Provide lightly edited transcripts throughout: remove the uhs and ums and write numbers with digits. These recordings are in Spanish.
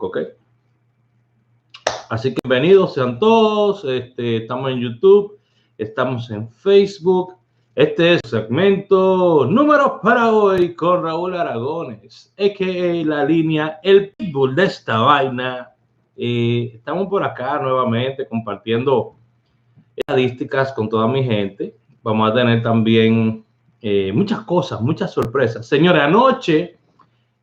¿ok? Así que bienvenidos sean todos. Estamos en YouTube, estamos en Facebook. Este es el segmento Números para hoy con Raúl Aragones, a.k.a. la línea El Pitbull de esta vaina. Estamos por acá nuevamente compartiendo estadísticas con toda mi gente. Vamos a tener también muchas cosas, muchas sorpresas. Señores, anoche,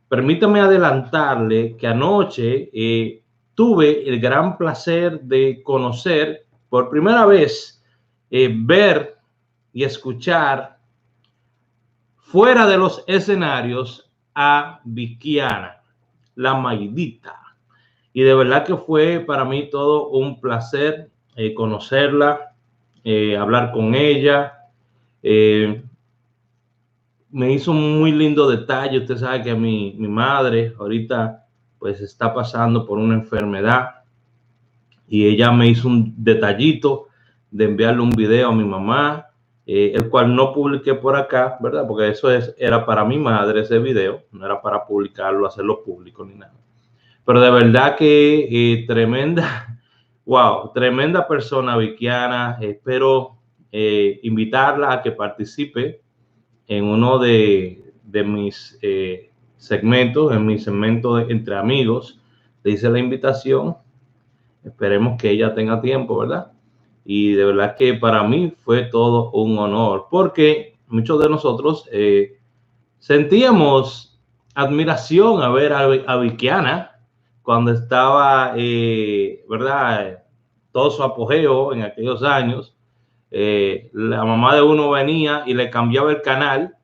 permítame adelantarle que anoche tuve el gran placer de conocer por primera vez, ver y escuchar fuera de los escenarios a Vikiana, la Maidita. Y de verdad que fue para mí todo un placer conocerla, hablar con ella. Me hizo un muy lindo detalle. Usted sabe que mi madre ahorita pues está pasando por una enfermedad y ella me hizo un detallito de enviarle un video a mi mamá, el cual no publiqué por acá, ¿verdad? Porque eso era para mi madre ese video, no era para publicarlo, hacerlo público ni nada. Pero de verdad que tremenda, wow, tremenda persona Vikiana. Espero invitarla a que participe en uno de mis segmentos, en mi segmento de Entre Amigos. Le hice la invitación. Esperemos que ella tenga tiempo, ¿verdad? Y de verdad que para mí fue todo un honor, porque muchos de nosotros sentíamos admiración a ver a Vikiana cuando estaba, ¿verdad? Todo su apogeo en aquellos años. La mamá de uno venía y le cambiaba el canal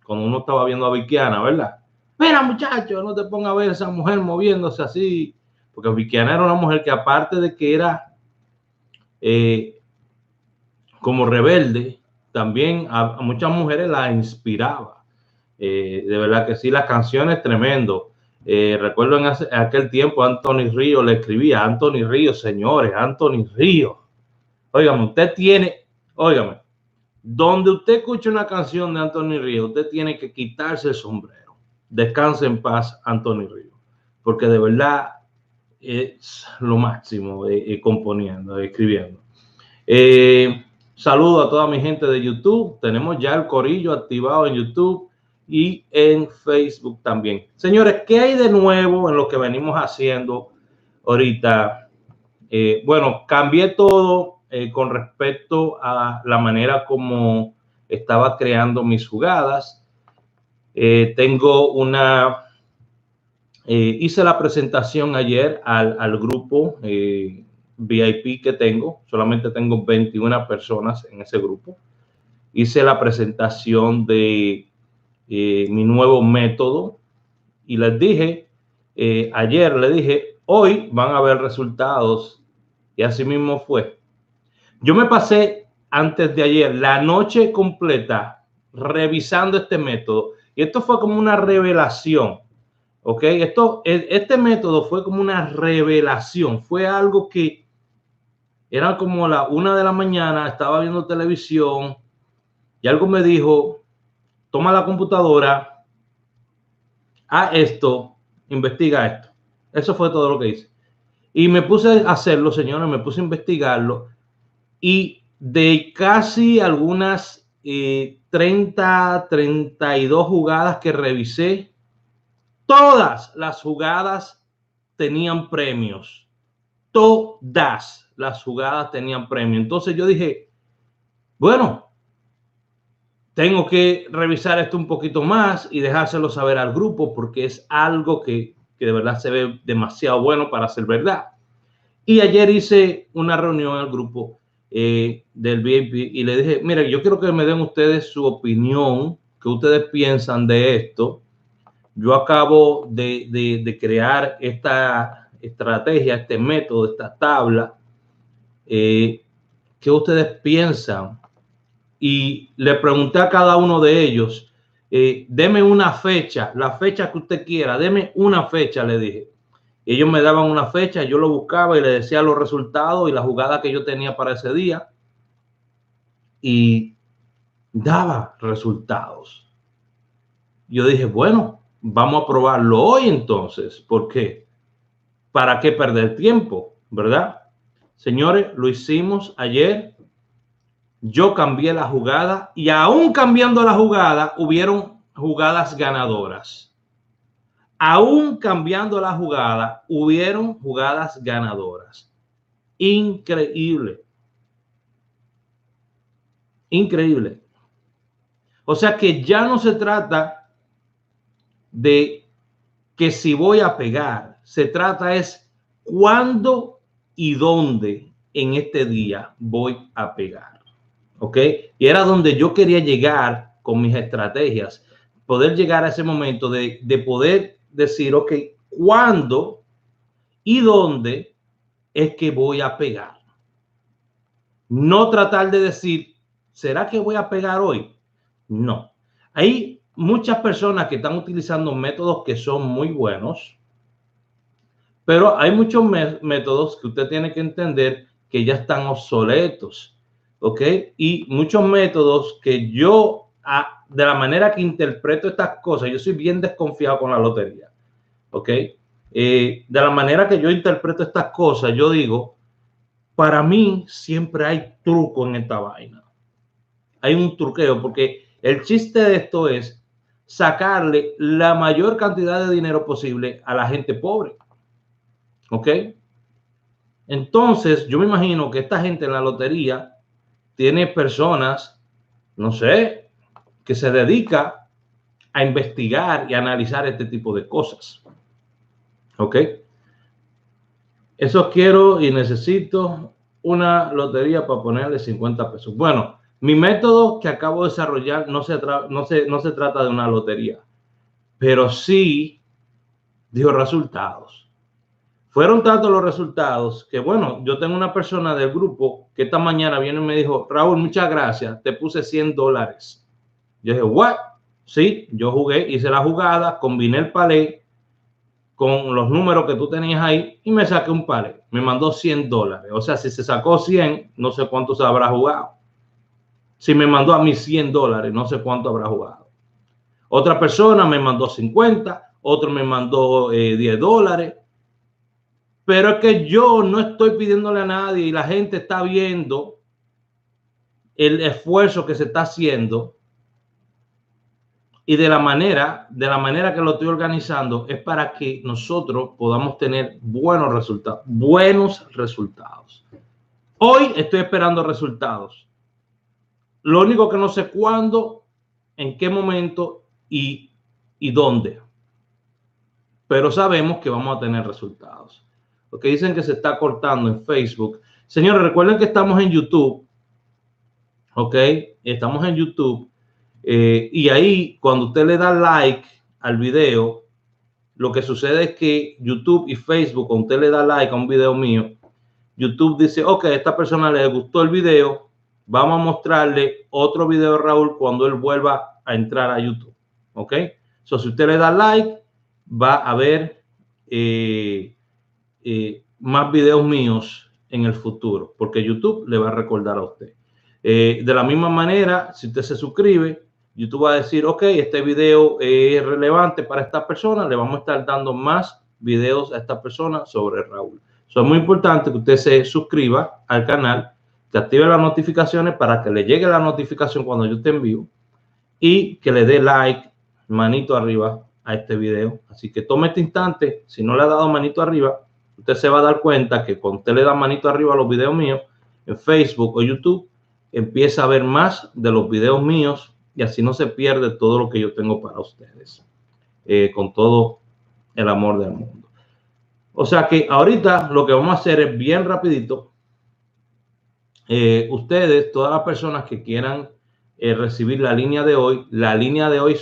cuando uno estaba viendo a Vikiana, ¿verdad? Mira, muchacho, no te pongas a ver a esa mujer moviéndose así, porque Vikiana era una mujer que, aparte de que era como rebelde, también a muchas mujeres la inspiraba. De verdad que sí, las canciones tremendo. Recuerdo en aquel tiempo Anthony Ríos le escribía, Anthony Ríos, señores, Anthony Ríos. Óigame, usted tiene, óigame, donde usted escuche una canción de Anthony Ríos, usted tiene que quitarse el sombrero. Descanse en paz, Anthony Ríos, porque de verdad es lo máximo componiendo, escribiendo. Saludo a toda mi gente de YouTube. Tenemos ya el corillo activado en YouTube y en Facebook también. Señores, ¿qué hay de nuevo en lo que venimos haciendo ahorita? Bueno, cambié todo con respecto a la manera como estaba creando mis jugadas. Tengo una... hice la presentación ayer al grupo VIP que tengo. Solamente tengo 21 personas en ese grupo. Hice la presentación de mi nuevo método y les dije, ayer le dije, hoy van a ver resultados, y así mismo fue. Yo me pasé antes de ayer la noche completa revisando este método y esto fue como una revelación. Ok, este método fue como una revelación. Fue algo que era como la 1 de la mañana, estaba viendo televisión y algo me dijo, toma la computadora, haz esto, investiga esto. Eso fue todo lo que hice. Y me puse a hacerlo, señores, me puse a investigarlo. Y de casi algunas 32 jugadas que revisé, todas las jugadas tenían premios. Todas las jugadas tenían premio. Entonces yo dije, bueno, tengo que revisar esto un poquito más y dejárselo saber al grupo, porque es algo que de verdad se ve demasiado bueno para ser verdad. Y ayer hice una reunión al grupo del VIP y le dije, mira, yo quiero que me den ustedes su opinión, qué ustedes piensan de esto. Yo acabo de crear esta estrategia, este método, esta tabla. ¿Qué ustedes piensan? Y le pregunté a cada uno de ellos, deme una fecha, la fecha que usted quiera, deme una fecha, le dije. Ellos me daban una fecha, yo lo buscaba y le decía los resultados y la jugada que yo tenía para ese día. Y daba resultados. Yo dije, bueno, vamos a probarlo hoy entonces. ¿Por qué? ¿para qué perder tiempo? ¿Verdad? Señores, lo hicimos ayer. Yo cambié la jugada y aún cambiando la jugada, hubieron jugadas ganadoras. Aún cambiando la jugada, hubieron jugadas ganadoras. Increíble. Increíble. O sea que ya no se trata de que si voy a pegar, se trata es cuándo y dónde en este día voy a pegar. ¿Ok? Y era donde yo quería llegar con mis estrategias, poder llegar a ese momento de poder decir, ok, ¿cuándo y dónde es que voy a pegar? No tratar de decir, ¿será que voy a pegar hoy? No. Hay muchas personas que están utilizando métodos que son muy buenos, pero hay muchos métodos que usted tiene que entender que ya están obsoletos, ¿ok? Y muchos métodos que yo, de la manera que interpreto estas cosas, yo soy bien desconfiado con la lotería, ¿ok? De la manera que yo interpreto estas cosas, yo digo, para mí siempre hay truco en esta vaina. Hay un truqueo, porque el chiste de esto es sacarle la mayor cantidad de dinero posible a la gente pobre. ¿Ok? Entonces, yo me imagino que esta gente en la lotería tiene personas, no sé, que se dedica a investigar y a analizar este tipo de cosas. ¿Ok? Eso quiero y necesito una lotería para ponerle 50 pesos. Bueno, mi método que acabo de desarrollar no se trata de una lotería, pero sí dio resultados. Fueron tantos los resultados que, bueno, yo tengo una persona del grupo que esta mañana viene y me dijo, Raúl, muchas gracias, te puse $100. Yo dije, ¿what? Sí, yo jugué, hice la jugada, combiné el palé con los números que tú tenías ahí y me saqué un palé. Me mandó $100. O sea, si se sacó 100, no sé cuánto se habrá jugado. Si me mandó a mí $100, no sé cuánto habrá jugado. Otra persona me mandó 50, otro me mandó $10. Pero es que yo no estoy pidiéndole a nadie y la gente está viendo el esfuerzo que se está haciendo y de la manera que lo estoy organizando es para que nosotros podamos tener buenos resultados. Hoy estoy esperando resultados. Lo único que no sé cuándo, en qué momento y dónde. Pero sabemos que vamos a tener resultados. Porque dicen que se está cortando en Facebook. Señores, recuerden que estamos en YouTube. Ok, estamos en YouTube. Y ahí, cuando usted le da like al video, lo que sucede es que YouTube y Facebook, cuando usted le da like a un video mío, YouTube dice, ok, a esta persona le gustó el video, vamos a mostrarle otro video de Raúl cuando él vuelva a entrar a YouTube. Ok, so, si usted le da like, va a ver más videos míos en el futuro, porque YouTube le va a recordar a usted. De la misma manera, si usted se suscribe, YouTube va a decir, ok, este video es relevante para esta persona, le vamos a estar dando más videos a esta persona sobre Raúl. Eso es muy importante que usted se suscriba al canal, que active las notificaciones para que le llegue la notificación cuando yo esté en vivo y que le dé like, manito arriba a este video. Así que tome este instante, si no le ha dado manito arriba, usted se va a dar cuenta que cuando usted le da manito arriba a los videos míos en Facebook o YouTube, empieza a ver más de los videos míos y así no se pierde todo lo que yo tengo para ustedes, con todo el amor del mundo. O sea que ahorita lo que vamos a hacer es bien rapidito. Ustedes, todas las personas que quieran recibir la línea de hoy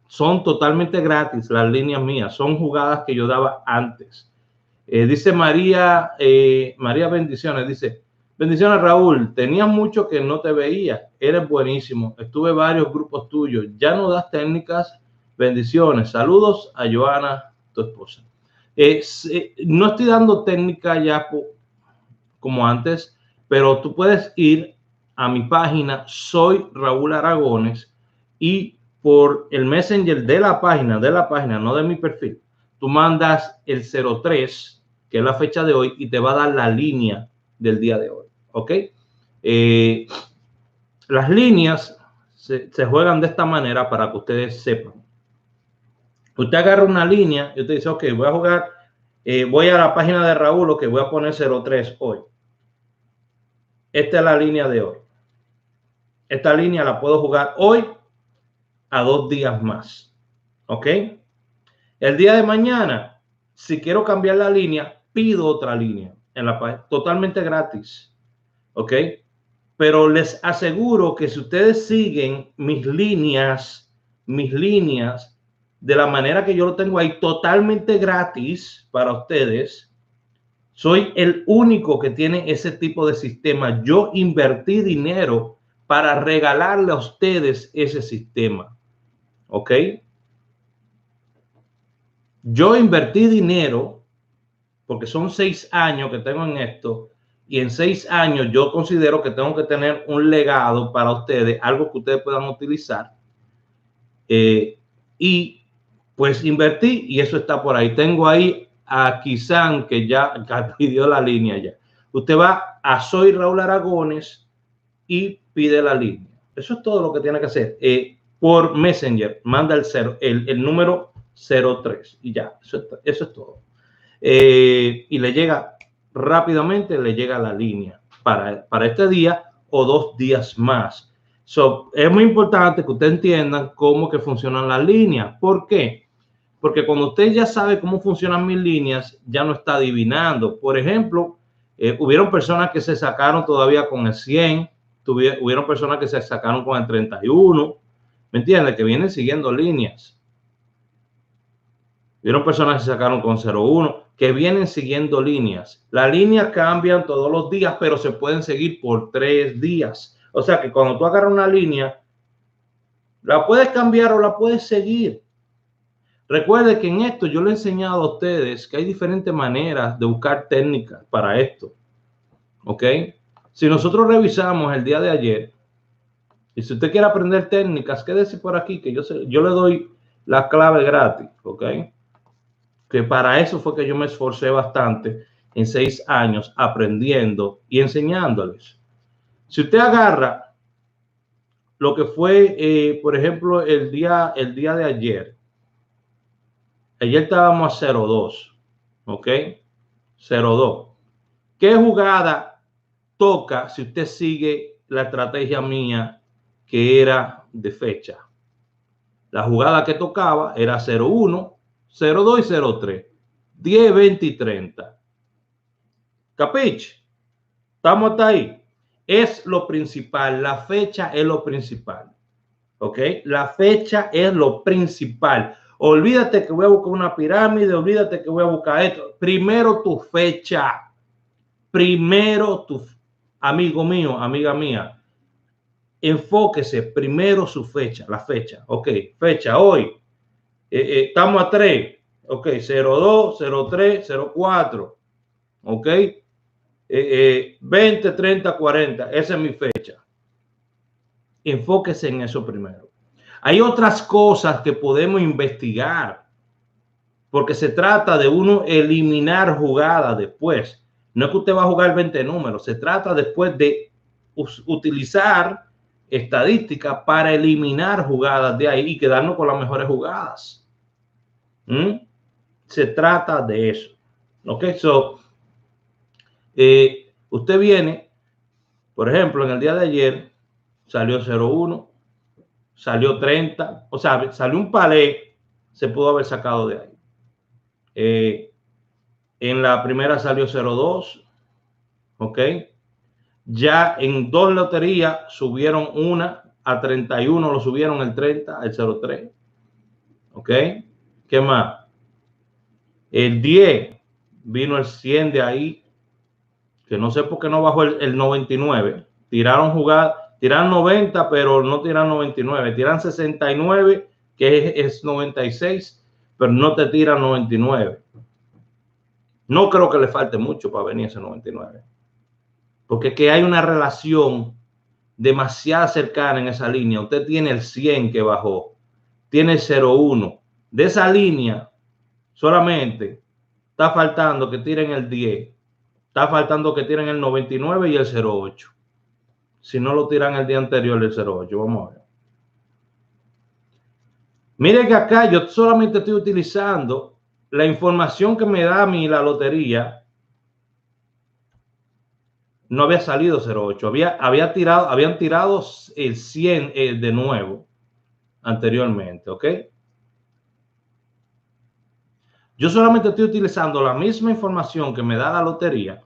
son totalmente gratis, las líneas mías, son jugadas que yo daba antes. Dice María, María bendiciones, dice, bendiciones Raúl, tenías mucho que no te veía, eres buenísimo, estuve en varios grupos tuyos, ya no das técnicas, bendiciones, saludos a Joana, tu esposa. No estoy dando técnica ya como antes, pero tú puedes ir a mi página, soy Raúl Aragones, y por el Messenger de la página, no de mi perfil, tú mandas el 03, que es la fecha de hoy, y te va a dar la línea del día de hoy. ¿Ok? Las líneas se juegan de esta manera para que ustedes sepan. Usted agarra una línea y usted dice, ok, voy a jugar, voy a la página de Raúl, lo que voy a poner 03 hoy. Esta es la línea de hoy. Esta línea la puedo jugar hoy a 2 días más. ¿Ok? El día de mañana, si quiero cambiar la línea, pido otra línea en la página, totalmente gratis. ¿Ok? Pero les aseguro que si ustedes siguen mis líneas de la manera que yo lo tengo ahí, totalmente gratis para ustedes, soy el único que tiene ese tipo de sistema. Yo invertí dinero para regalarle a ustedes ese sistema. ¿Ok? Yo invertí dinero porque son 6 años que tengo en esto, y en 6 años yo considero que tengo que tener un legado para ustedes, algo que ustedes puedan utilizar. Y pues invertí y eso está por ahí. Tengo ahí a Kizan que ya pidió la línea ya. Usted va a Soy Raúl Aragones y pide la línea. Eso es todo lo que tiene que hacer. Por Messenger, manda el número 03 y ya, eso es todo. Y le llega rápidamente, le llega la línea para este día o 2 días más. Es muy importante que ustedes entiendan cómo que funcionan las líneas. ¿Por qué? Porque cuando usted ya sabe cómo funcionan mis líneas, ya no está adivinando. Por ejemplo, hubieron personas que se sacaron todavía con el 100, hubieron personas que se sacaron con el 31, ¿me entiendes? Que vienen siguiendo líneas. Hubieron personas que se sacaron con 01, que vienen siguiendo líneas. Las líneas cambian todos los días, pero se pueden seguir por 3 días. O sea que cuando tú agarras una línea, la puedes cambiar o la puedes seguir. Recuerde que en esto yo le he enseñado a ustedes que hay diferentes maneras de buscar técnicas para esto. ¿Ok? Si nosotros revisamos el día de ayer, y si usted quiere aprender técnicas, quédese por aquí, que yo le doy la clave gratis. ¿Ok? Que para eso fue que yo me esforcé bastante en 6 años aprendiendo y enseñándoles. Si usted agarra lo que fue, por ejemplo, el día de ayer estábamos a 0-2, ¿ok? 0-2. ¿Qué jugada toca si usted sigue la estrategia mía que era de fecha? La jugada que tocaba era 0-1, 0-2 y 0-3. 10, 20 y 30. ¿Capiche? ¿Estamos hasta ahí? Es lo principal. La fecha es lo principal. ¿Ok? La fecha es lo principal. Olvídate que voy a buscar una pirámide, olvídate que voy a buscar esto. Primero tu fecha. Primero tu amigo mío, amiga mía. Enfóquese primero su fecha, la fecha. Ok, fecha hoy. Estamos a 3. Ok, 02, 03, 04. Ok. 20, 30, 40. Esa es mi fecha. Enfóquese en eso primero. Hay otras cosas que podemos investigar, porque se trata de uno eliminar jugadas después. No es que usted va a jugar 20 números, se trata después de utilizar estadísticas para eliminar jugadas de ahí y quedarnos con las mejores jugadas. Se trata de eso. Ok, usted viene, por ejemplo, en el día de ayer salió 0-1, salió 30, o sea, salió un palé, se pudo haber sacado de ahí. En la primera salió 0-2, ok. Ya en 2 loterías subieron una a 31, lo subieron el 30, el 03, ok. ¿Qué más? El 10 vino el 100 de ahí, que no sé por qué no bajó el 99. Tiraron jugadas, tiran 90, pero no tiran 99, tiran 69, que es 96, pero no te tiran 99. No creo que le falte mucho para venir ese 99, porque es que hay una relación demasiado cercana en esa línea. Usted tiene el 100 que bajó, tiene el 01. De esa línea solamente está faltando que tiren el 10. Está faltando que tiren el 99 y el 08. Si no lo tiran el día anterior del 08, vamos a ver. Mire que acá yo solamente estoy utilizando la información que me da a mí la lotería. No había salido 08, habían tirado el 100 de nuevo anteriormente, ¿ok? Yo solamente estoy utilizando la misma información que me da la lotería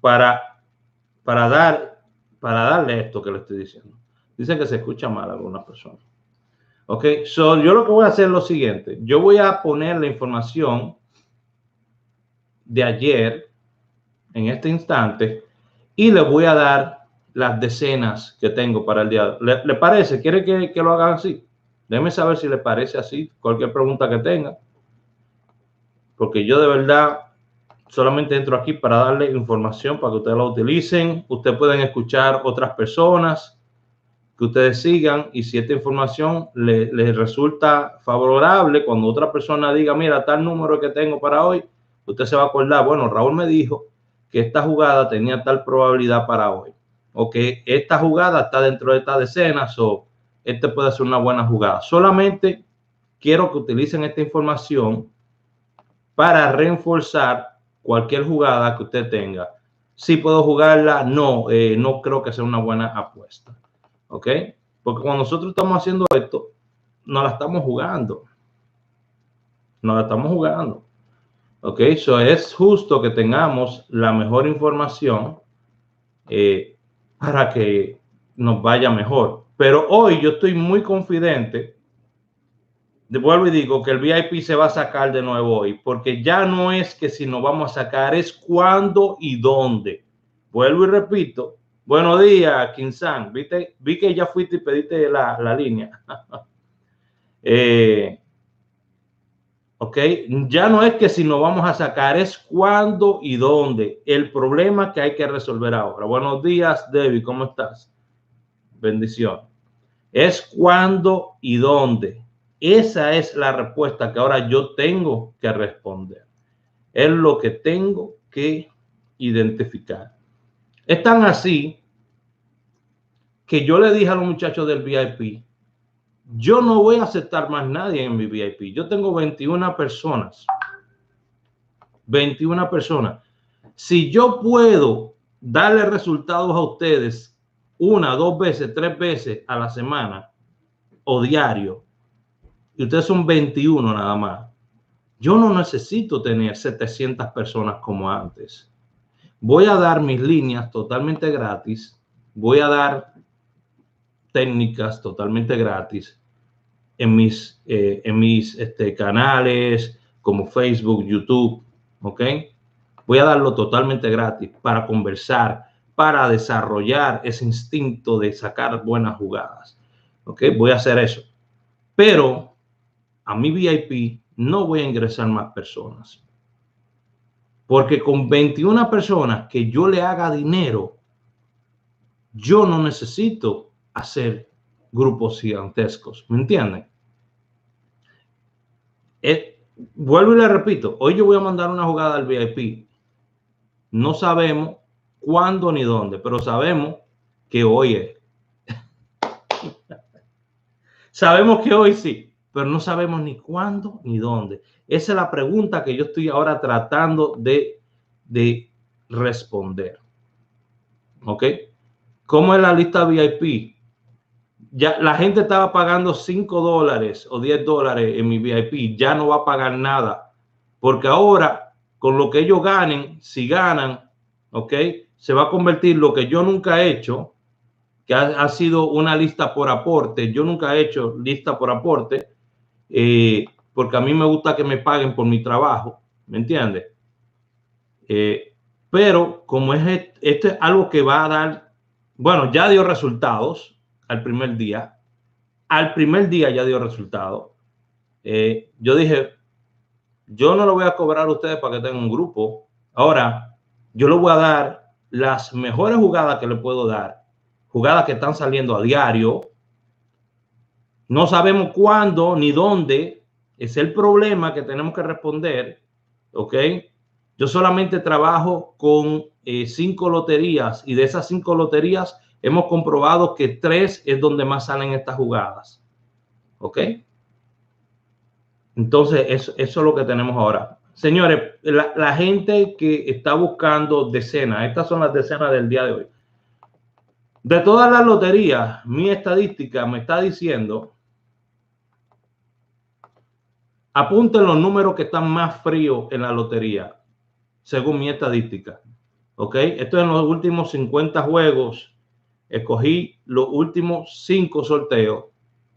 para darle esto que le estoy diciendo. Dice que se escucha mal a algunas personas. Ok, yo lo que voy a hacer es lo siguiente. Yo voy a poner la información de ayer en este instante y le voy a dar las decenas que tengo para el día. ¿Le parece? ¿Quiere que lo hagan así? Déjeme saber si le parece así. Cualquier pregunta que tenga. Porque yo de verdad solamente entro aquí para darle información para que ustedes la utilicen. Ustedes pueden escuchar otras personas que ustedes sigan, y si esta información les resulta favorable, cuando otra persona diga, mira, tal número que tengo para hoy, usted se va a acordar, bueno, Raúl me dijo que esta jugada tenía tal probabilidad para hoy, o que esta jugada está dentro de estas decenas, o este puede ser una buena jugada. Solamente quiero que utilicen esta información para reforzar cualquier jugada que usted tenga. Si puedo jugarla, no creo que sea una buena apuesta. ¿Ok? Porque cuando nosotros estamos haciendo esto, no la estamos jugando. No la estamos jugando. ¿Ok? Eso es justo que tengamos la mejor información para que nos vaya mejor. Pero hoy yo estoy muy confidente. Vuelvo y digo que el VIP se va a sacar de nuevo hoy, porque ya no es que si nos vamos a sacar, es cuándo y dónde. Vuelvo y repito. Buenos días, Kinsan. Vi que ya fuiste y pediste la línea. Ok, ya no es que si nos vamos a sacar, es cuándo y dónde. El problema que hay que resolver ahora. Buenos días, Debbie, ¿cómo estás? Bendición. Es cuándo y dónde. Esa es la respuesta que ahora yo tengo que responder. Es lo que tengo que identificar. Es tan así que yo le dije a los muchachos del VIP, yo no voy a aceptar más nadie en mi VIP. Yo tengo 21 personas. 21 personas. Si yo puedo darle resultados a ustedes 1, 2 veces, 3 veces a la semana o diario, y ustedes son 21 nada más, yo no necesito tener 700 personas como antes. Voy a dar mis líneas totalmente gratis. Voy a dar técnicas totalmente gratis en mis canales como Facebook, YouTube, ¿ok? Voy a darlo totalmente gratis para conversar, para desarrollar ese instinto de sacar buenas jugadas, ¿ok? Voy a hacer eso. Pero a mi VIP no voy a ingresar más personas. Porque con 21 personas que yo le haga dinero, yo no necesito hacer grupos gigantescos. ¿Me entienden? Vuelvo y le repito, hoy yo voy a mandar una jugada al VIP. No sabemos cuándo ni dónde, pero sabemos que hoy es. Sabemos que hoy sí, pero no sabemos ni cuándo ni dónde. Esa es la pregunta que yo estoy ahora tratando de responder. ¿Ok? ¿Cómo es la lista VIP? Ya la gente estaba pagando $5 o $10 en mi VIP. Ya no va a pagar nada. Porque ahora, con lo que ellos ganen, si ganan, ¿ok? Se va a convertir lo que yo nunca he hecho, que ha sido una lista por aporte. Yo nunca he hecho lista por aporte, porque a mí me gusta que me paguen por mi trabajo, ¿me entiendes? Pero como esto es algo que va a dar, bueno, ya dio resultados al primer día. Al primer día ya dio resultados. Yo dije, yo no lo voy a cobrar a ustedes para que tengan un grupo. Ahora, yo le voy a dar las mejores jugadas que le puedo dar. Jugadas que están saliendo a diario. No sabemos cuándo ni dónde, Es el problema que tenemos que responder, ¿ok? Yo solamente trabajo con 5 loterías y de esas 5 loterías hemos comprobado que 3 es donde más salen estas jugadas, ¿ok? Entonces, eso es lo que tenemos ahora. Señores, la gente que está buscando decenas, estas son las decenas del día de hoy. De todas las loterías, mi estadística me está diciendo, apunten los números que están más fríos en la lotería, según mi estadística. ¿Ok? Esto es en los últimos 50 juegos. Escogí los últimos 5 sorteos.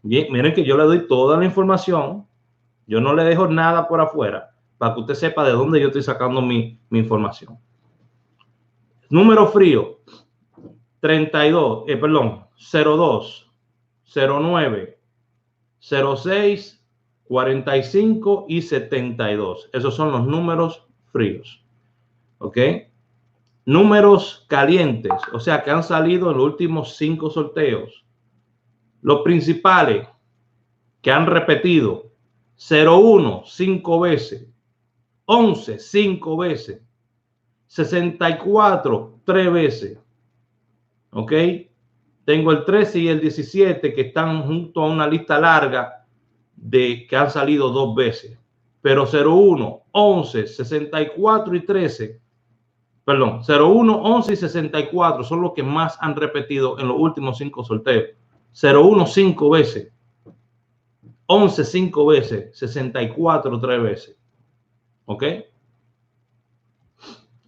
Bien, miren que yo le doy toda la información. Yo no le dejo nada por afuera para que usted sepa de dónde yo estoy sacando mi información. Número frío: 32, perdón, 02, 09, 06, 45 y 72. Esos son los números fríos. ¿Ok? Números calientes, o sea, que han salido en los últimos 5 sorteos. Los principales que han repetido: 01, 5 veces, 11, 5 veces, 64, 3 veces. ¿Ok? Tengo el 13 y el 17 que están junto a una lista larga de que han salido 2 veces. Pero 01, 11, 64 y 13, perdón, 01, 11 y 64 son los que más han repetido en los últimos 5 sorteos. 01, 5 veces, 11, 5 veces, 64, 3 veces. ¿Ok?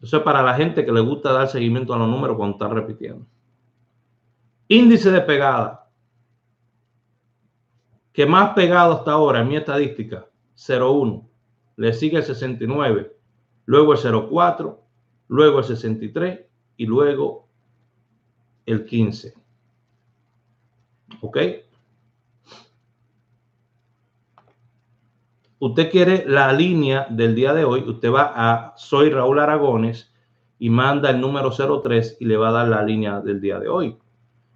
Eso es para la gente que le gusta dar seguimiento a los números cuando están repitiendo. Índice de pegada. Que más pegado hasta ahora en mi estadística: 01. Le sigue el 69, luego el 04, luego el 63 y luego el 15. ¿Ok? Usted quiere la línea del día de hoy, usted va a Soy Raúl Aragones y manda el número 03 y le va a dar la línea del día de hoy.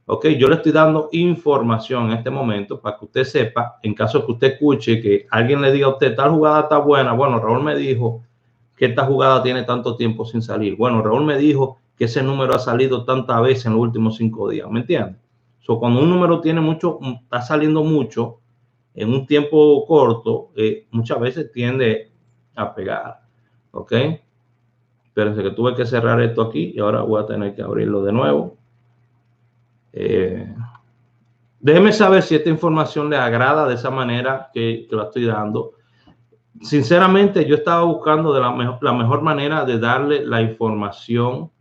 Ok, yo le estoy dando información en este momento para que usted sepa, en caso de que usted escuche que alguien le diga a usted, tal jugada está buena. Bueno, Raúl me dijo que esta jugada tiene tanto tiempo sin salir. Bueno, Raúl me dijo que ese número ha salido tantas veces en los últimos 5 días. ¿Me entiende? So, cuando un número tiene mucho, está saliendo mucho en un tiempo corto, muchas veces tiende a pegar. ¿Ok? Espérense que tuve que cerrar esto aquí y ahora voy a tener que abrirlo de nuevo. Déjeme saber si esta información le agrada de esa manera que la estoy dando. Sinceramente, yo estaba buscando la mejor manera de darle la información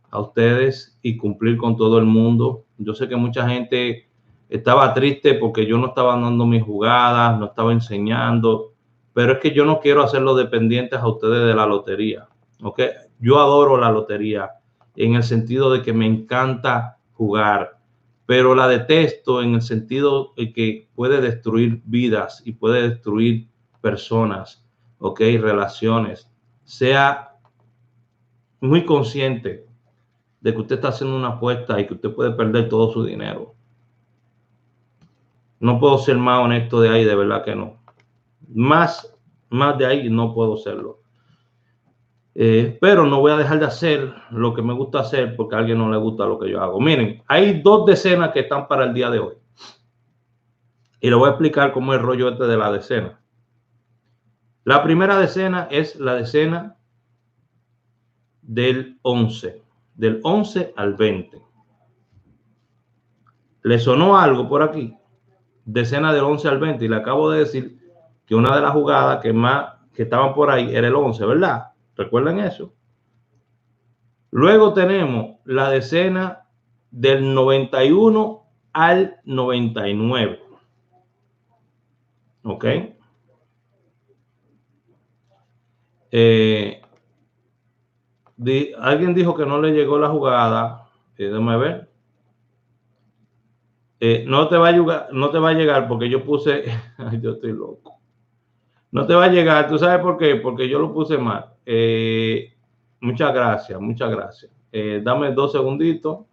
a ustedes y cumplir con todo el mundo. Yo sé que mucha gente estaba triste porque yo no estaba dando mis jugadas, no estaba enseñando, pero es que yo no quiero hacerlo dependientes a ustedes de la lotería. ¿Okay? Yo adoro la lotería en el sentido de que me encanta jugar, pero la detesto en el sentido de que puede destruir vidas y puede destruir personas, ¿ok? Relaciones. Sea muy consciente de que usted está haciendo una apuesta y que usted puede perder todo su dinero. No puedo ser más honesto de ahí, de verdad que no. Más de ahí no puedo serlo. Pero no voy a dejar de hacer lo que me gusta hacer porque a alguien no le gusta lo que yo hago. Miren, hay 2 decenas que están para el día de hoy. Y le voy a explicar cómo es el rollo este de la decena. La primera decena es la decena del 11, del 11 al 20. ¿Le sonó algo por aquí? Decena del 11 al 20. Y le acabo de decir que una de las jugadas que estaban por ahí era el 11, ¿verdad? ¿Recuerdan eso? Luego tenemos la decena del 91 al 99. ¿Ok? Alguien dijo que no le llegó la jugada. Déjame ver. No te va a llegar porque yo puse, ay, yo estoy loco. No te va a llegar, ¿tú sabes por qué? Porque yo lo puse mal. Muchas gracias, muchas gracias. Dame 2 segunditos.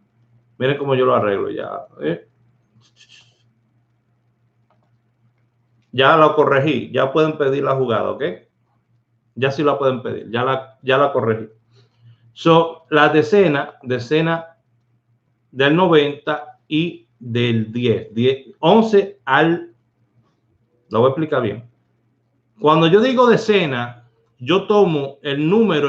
Miren cómo yo lo arreglo ya. Ya lo corregí, ya pueden pedir la jugada, ¿ok? Ya sí la pueden pedir, ya la corregí. So, la decena del 90 y del 10, 11 al, lo voy a explicar bien. Cuando yo digo decena, yo tomo el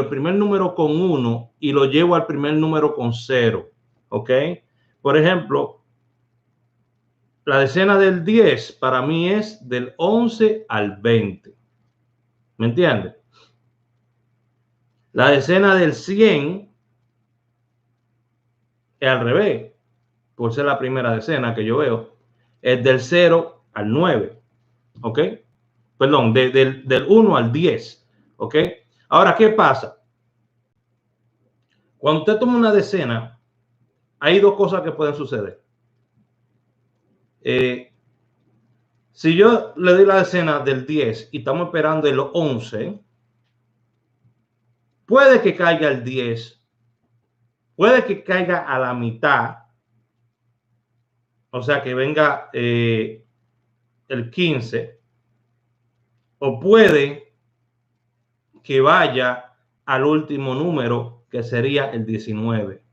primer número con 1 y lo llevo al primer número con 0, ¿ok? Por ejemplo, la decena del 10 para mí es del 11 al 20. ¿Me entiendes? La decena del 100 es al revés, por ser la primera decena que yo veo, es del 0 al 9, ¿ok? Perdón, del 1 al 10, ¿ok? Ahora, ¿qué pasa? Cuando usted toma una decena, hay dos cosas que pueden suceder. Si yo le doy la decena del 10 y estamos esperando el 11, puede que caiga el 10, puede que caiga a la mitad, o sea que venga el 15, o puede que vaya al último número, que sería el 19,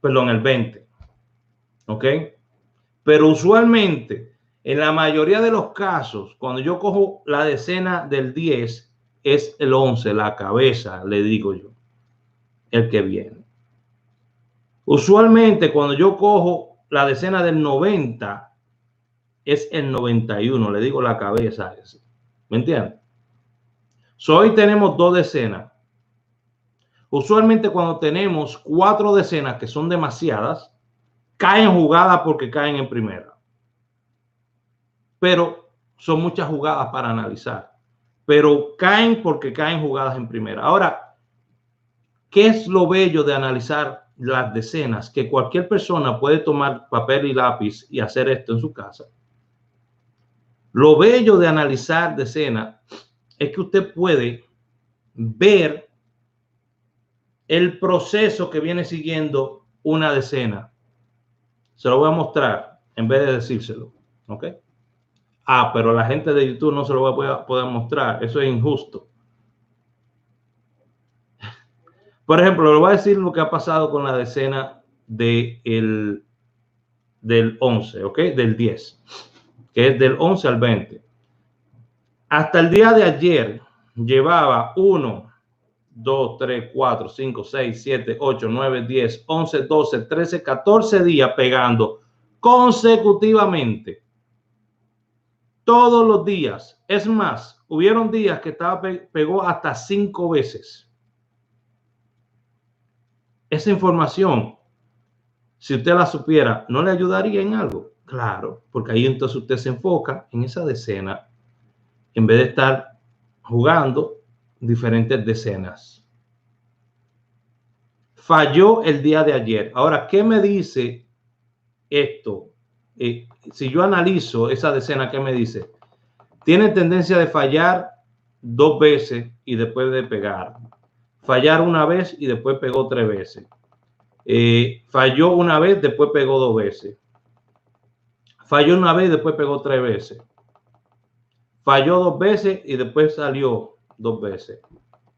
perdón, el 20, ¿ok? Pero usualmente, en la mayoría de los casos, cuando yo cojo la decena del 10, es el 11, la cabeza, le digo yo, el que viene. Usualmente, cuando yo cojo la decena del 90, es el 91, le digo la cabeza ese. ¿Me entiendes? So, hoy tenemos dos decenas. Usualmente cuando tenemos 4 decenas, que son demasiadas, caen jugadas porque caen en primera. Pero son muchas jugadas para analizar. Pero caen porque caen jugadas en primera. Ahora, ¿qué es lo bello de analizar las decenas? Que cualquier persona puede tomar papel y lápiz y hacer esto en su casa. Lo bello de analizar decenas es que usted puede ver el proceso que viene siguiendo una decena. Se lo voy a mostrar en vez de decírselo, ¿ok? Ah, pero la gente de YouTube no se lo voy a poder mostrar. Eso es injusto. Por ejemplo, le voy a decir lo que ha pasado con la decena del 11, ¿ok? Del 10, que es del 11 al 20. Hasta el día de ayer llevaba 1, 2, 3, 4, 5, 6, 7, 8, 9, 10, 11, 12, 13, 14 días pegando consecutivamente. Todos los días. Es más, hubieron días que pegó hasta 5 veces. Esa información, si usted la supiera, ¿no le ayudaría en algo? Claro, porque ahí entonces usted se enfoca en esa decena en vez de estar jugando diferentes decenas. Falló el día de ayer. Ahora, ¿qué me dice esto? Si yo analizo esa decena, ¿qué me dice? Tiene tendencia de fallar 2 veces y después de pegar. Fallar una vez y después pegó 3 veces. Falló una vez, después pegó 2 veces. Falló una vez y después pegó 3 veces. Falló 2 veces y después salió 2 veces.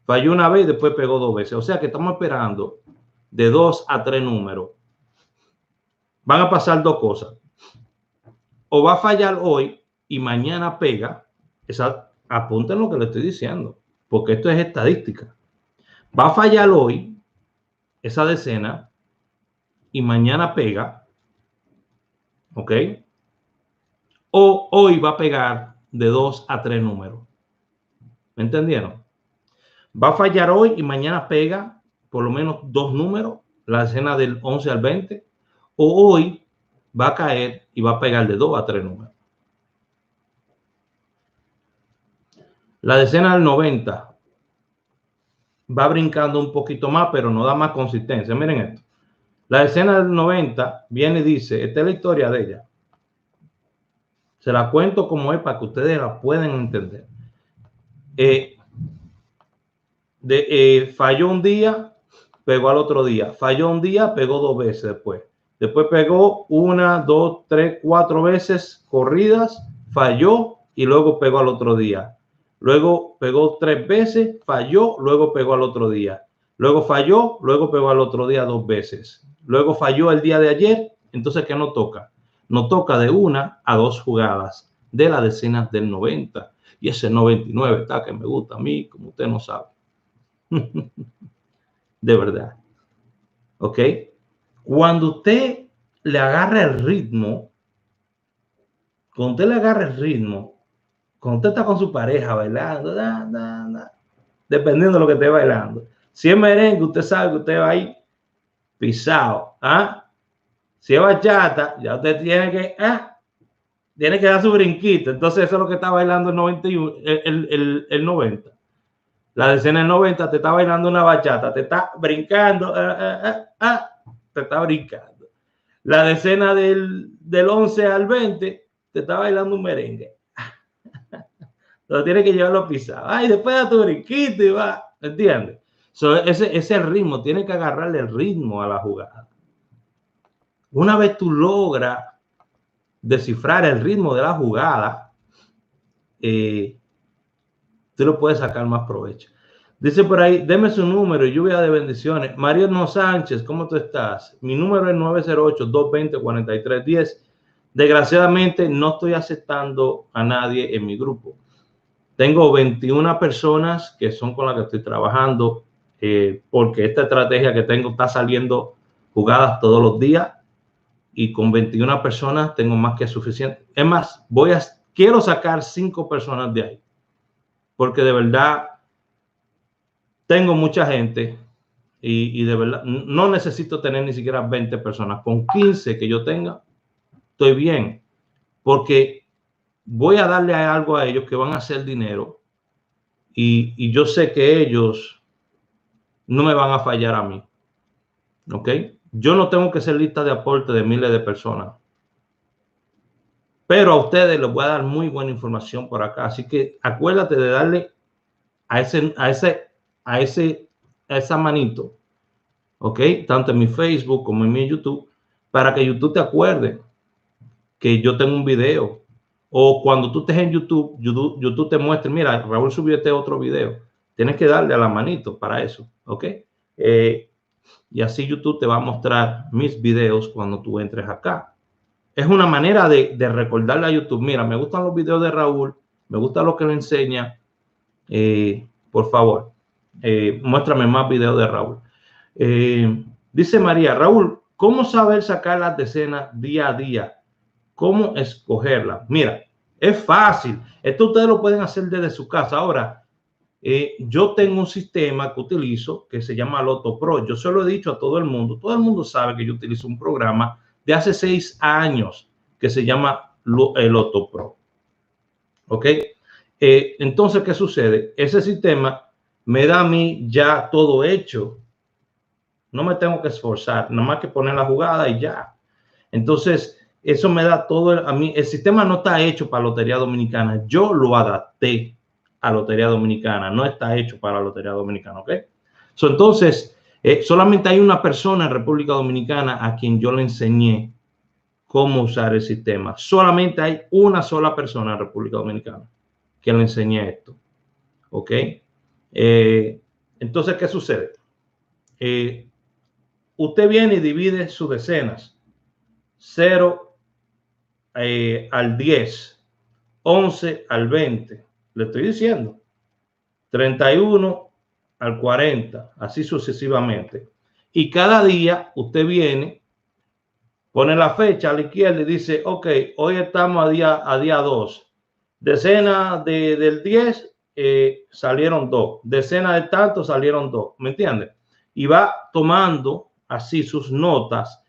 Falló una vez y después pegó 2 veces. O sea que estamos esperando de 2 a 3 números. Van a pasar 2 cosas. O va a fallar hoy y mañana pega. Apunten lo que le estoy diciendo, porque esto es estadística. Va a fallar hoy esa decena y mañana pega, ¿ok? O hoy va a pegar de 2 a 3 números. ¿Me entendieron? Va a fallar hoy y mañana pega por lo menos 2 números, la decena del 11 al 20, o hoy va a caer y va a pegar de 2 a 3 números. La decena del 90 va brincando un poquito más, pero no da más consistencia. Miren esto. La decena del 90 viene y dice, esta es la historia de ella. Se la cuento como es para que ustedes la puedan entender. Falló un día, pegó al otro día. Falló un día, pegó 2 veces después. Después pegó 1, 2, 3, 4 veces corridas, falló y luego pegó al otro día. Luego pegó 3 veces, falló, luego pegó al otro día. Luego falló, luego pegó al otro día 2 veces. Luego falló el día de ayer. Entonces, ¿qué no toca? No toca de 1 a 2 jugadas de la decena del 90. Y ese 99 está que me gusta a mí, como usted no sabe. De verdad. ¿Ok? Cuando usted le agarra el ritmo, cuando usted le agarra el ritmo, cuando usted está con su pareja bailando, dependiendo de lo que esté bailando. Si es merengue, usted sabe que usted va ahí pisado. ¿Ah? Si es bachata, ya usted tiene que dar su brinquito. Entonces, eso es lo que está bailando el 91, el 90. La decena del 90 te está bailando una bachata, te está brincando, te está brincando. La decena del 11 al 20 te está bailando un merengue. Entonces tienes que llevarlo pisado. Ay, después da tu brinquito y va. ¿Entiendes? Ese es el ritmo. Tienes que agarrarle el ritmo a la jugada. Una vez tú logras descifrar el ritmo de la jugada, tú lo puedes sacar más provecho. Dice por ahí, deme su número, lluvia de bendiciones. Mariano Sánchez, ¿cómo tú estás? Mi número es 908-220-4310. Desgraciadamente no estoy aceptando a nadie en mi grupo. Tengo 21 personas que son con las que estoy trabajando, porque esta estrategia que tengo está saliendo jugadas todos los días y con 21 personas tengo más que suficiente. Es más, quiero sacar 5 personas de ahí, porque de verdad tengo mucha gente y de verdad no necesito tener ni siquiera 20 personas. Con 15 que yo tenga, estoy bien, porque voy a darle algo a ellos que van a hacer dinero y yo sé que ellos no me van a fallar a mí. ¿Ok? Yo no tengo que ser lista de aporte de miles de personas, pero a ustedes les voy a dar muy buena información por acá. Así que acuérdate de darle a esa manito, ¿ok? Tanto en mi Facebook como en mi YouTube, para que YouTube te acuerde que yo tengo un video. O cuando tú estés en YouTube te muestre, mira, Raúl subió este otro video. Tienes que darle a la manito para eso, ¿ok? Y así YouTube te va a mostrar mis videos cuando tú entres acá. Es una manera de recordarle a YouTube, mira, me gustan los videos de Raúl, me gusta lo que le enseña, por favor, muéstrame más videos de Raúl. Dice María, Raúl, ¿cómo saber sacar las decenas día a día? ¿Cómo escogerlas? Mira, es fácil. Esto ustedes lo pueden hacer desde su casa. Ahora, yo tengo un sistema que utilizo que se llama Loto Pro. Yo se lo he dicho a todo el mundo. Todo el mundo sabe que yo utilizo un programa de hace 6 años que se llama Loto Pro. ¿Ok? Entonces, ¿qué sucede? Ese sistema me da a mí ya todo hecho. No me tengo que esforzar, nada más que poner la jugada y ya. Entonces, eso me da todo a mí. El sistema no está hecho para Lotería Dominicana. Yo lo adapté a Lotería Dominicana. No está hecho para Lotería Dominicana, ¿ok? Entonces, solamente hay una persona en República Dominicana a quien yo le enseñé cómo usar el sistema. Solamente hay una sola persona en República Dominicana que le enseñé esto, ¿ok? Entonces, ¿qué sucede? Usted viene y divide sus decenas. 0 al 10, 11 al 20, le estoy diciendo, 31 al 40, así sucesivamente. Y cada día usted viene, pone la fecha a la izquierda y dice, ok, hoy estamos a día 2. Decena del 10 salieron 2. Decena de tanto salieron 2. ¿Me entiende? Y va tomando así sus notas.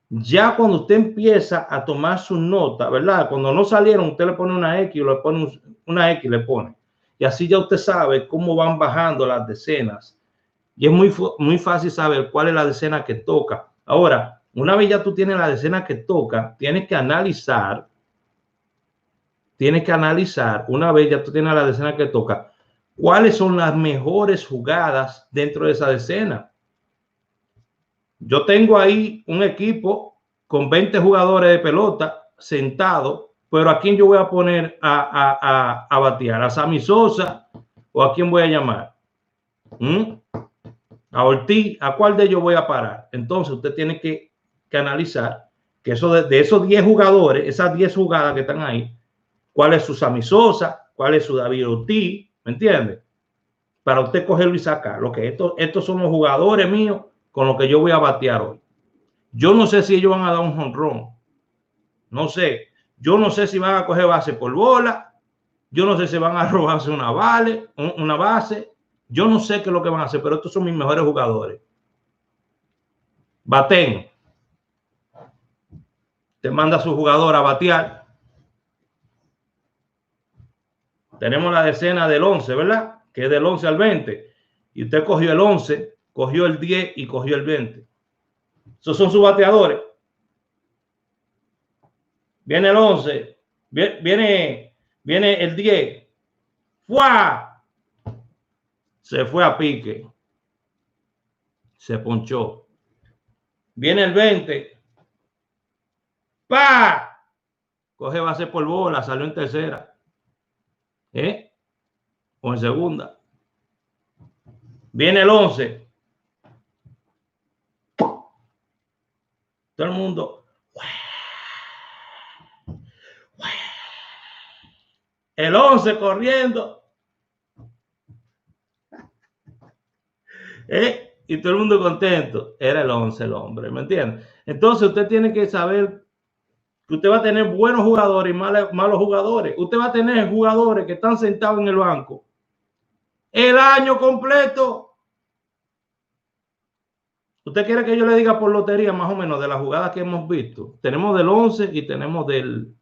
Ya cuando usted empieza a tomar sus notas, ¿verdad? Cuando no salieron, usted le pone una X, le pone una X, le pone. Y así ya usted sabe cómo van bajando las decenas. Y es muy fácil saber cuál es la decena que toca. Ahora, una vez ya tú tienes la decena que toca, tienes que analizar, una vez ya tú tienes la decena que toca, cuáles son las mejores jugadas dentro de esa decena. Yo tengo ahí un equipo con 20 jugadores de pelota sentados pero ¿a quién yo voy a poner a batear? ¿A Sammy Sosa o a quién voy a llamar? ¿A Ortiz? ¿A cuál de ellos voy a parar? Entonces usted tiene que analizar que eso de esos 10 jugadores, esas 10 jugadas que están ahí, ¿cuál es su Sammy Sosa? ¿Cuál es su David Ortiz? ¿Me entiende? Para usted cogerlo y sacar. Lo que estos son los jugadores míos con los que yo voy a batear hoy. Yo no sé si ellos van a dar un jonrón. No sé. Yo no sé si van a coger base por bola. Yo no sé si van a robarse una base. Yo no sé qué es lo que van a hacer, pero estos son mis mejores jugadores. Baten. Te manda a su jugador a batear. Tenemos la decena del 11, ¿verdad? Que es del 11 al 20. Y usted cogió el 11, cogió el 10 y cogió el 20. Esos son sus bateadores. Viene el 11. Viene el 10. ¡Fua! Se fue a pique. Se ponchó. Viene el 20. ¡Pa! Coge base por bola. Salió en tercera. O en segunda. Viene el 11. Todo el mundo. El 11 corriendo. Y todo el mundo contento. Era el 11 el hombre, ¿me entiende? Entonces usted tiene que saber que usted va a tener buenos jugadores y malos jugadores. Usted va a tener jugadores que están sentados en el banco el año completo. ¿Usted quiere que yo le diga por lotería más o menos de las jugadas que hemos visto? Tenemos del 11 y tenemos del...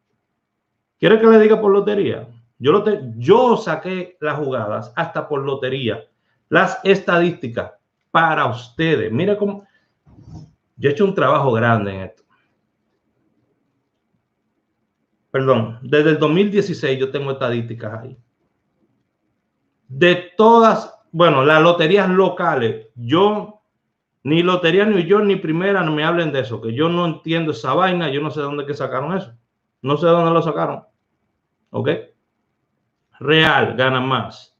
¿Quiere que le diga por lotería? Yo saqué las jugadas hasta por lotería. Las estadísticas para ustedes. Mire cómo... Yo he hecho un trabajo grande en esto. Perdón, desde el 2016 yo tengo estadísticas ahí. De todas, bueno, las loterías locales, yo, ni Lotería New York ni Primera, no me hablen de eso, que yo no entiendo esa vaina, yo no sé de dónde que sacaron eso. No sé de dónde lo sacaron. ¿Ok? Real, gana más.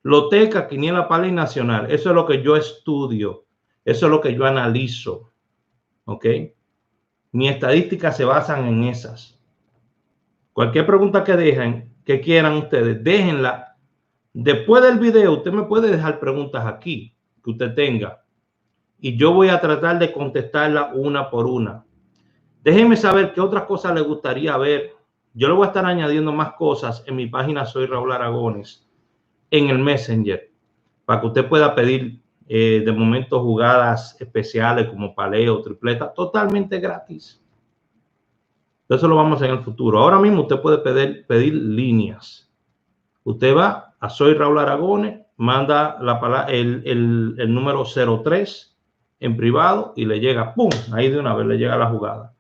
Loteca, Quiniela, Pala y Nacional, eso es lo que yo estudio, eso es lo que yo analizo. ¿Ok? Mis estadísticas se basan en esas. Cualquier pregunta que dejen, que quieran ustedes, déjenla. Después del video, usted me puede dejar preguntas aquí que usted tenga y yo voy a tratar de contestarla una por una. Déjenme saber qué otras cosas les gustaría ver. Yo le voy a estar añadiendo más cosas en mi página Soy Raúl Aragones en el Messenger para que usted pueda pedir de momento jugadas especiales como paleo, tripleta, totalmente gratis. Eso lo vamos a hacer en el futuro. Ahora mismo usted puede pedir líneas. Usted va a Soy Raúl Aragones, manda el número 03 en privado y le llega, ¡pum! Ahí de una vez le llega la jugada.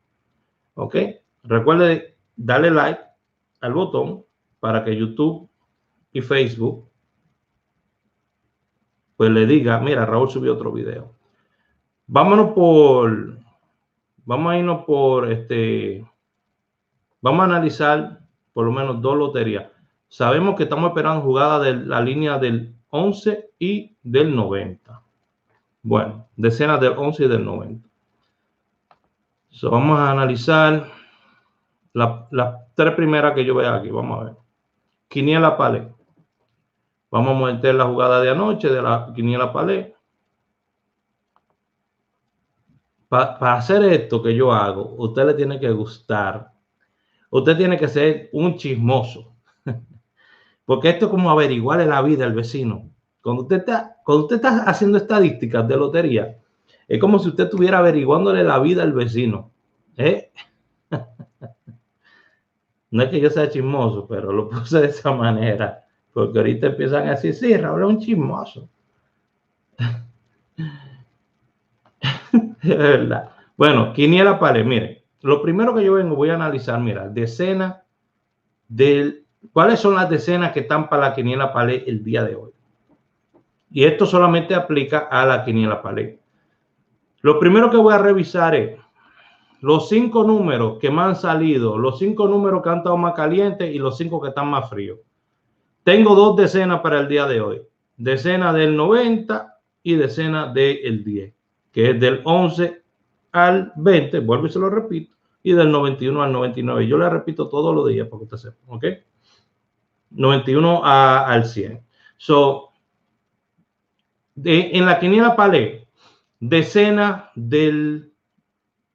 ¿Ok? Recuerde darle like al botón para que YouTube y Facebook pues le diga, mira, Raúl subió otro video. Vamos a irnos por vamos a analizar por lo menos dos loterías. Sabemos que estamos esperando jugadas de la línea del 11 y del 90. Bueno, decenas del 11 y del 90. So, vamos a analizar las tres primeras que yo veo aquí. Vamos a ver. Quiniela Palé. Vamos a meter la jugada de anoche de la Quiniela Palé. Para hacer esto que yo hago, usted le tiene que gustar. Usted tiene que ser un chismoso. Porque esto es como averiguarle la vida al vecino. Cuando usted está haciendo estadísticas de lotería, es como si usted estuviera averiguándole la vida al vecino. No es que yo sea chismoso, pero lo puse de esa manera. Porque ahorita empiezan a decir, sí, Raúl es un chismoso. Es verdad. Bueno, Quiniela Palé, miren. Lo primero que yo voy a analizar, mira, decena ¿cuáles son las decenas que están para la Quiniela Palé el día de hoy? Y esto solamente aplica a la Quiniela Palé. Lo primero que voy a revisar es los 5 números que me han salido, los 5 números que han estado más calientes y los 5 que están más fríos. Tengo 2 decenas para el día de hoy. Decena del 90 y decena del 10, que es del 11 al 20, vuelvo y se lo repito, y del 91 al 99. Yo le repito todos los días para que usted sepa, ¿ok? 91 al 100. So, en la quiniela palé, decena del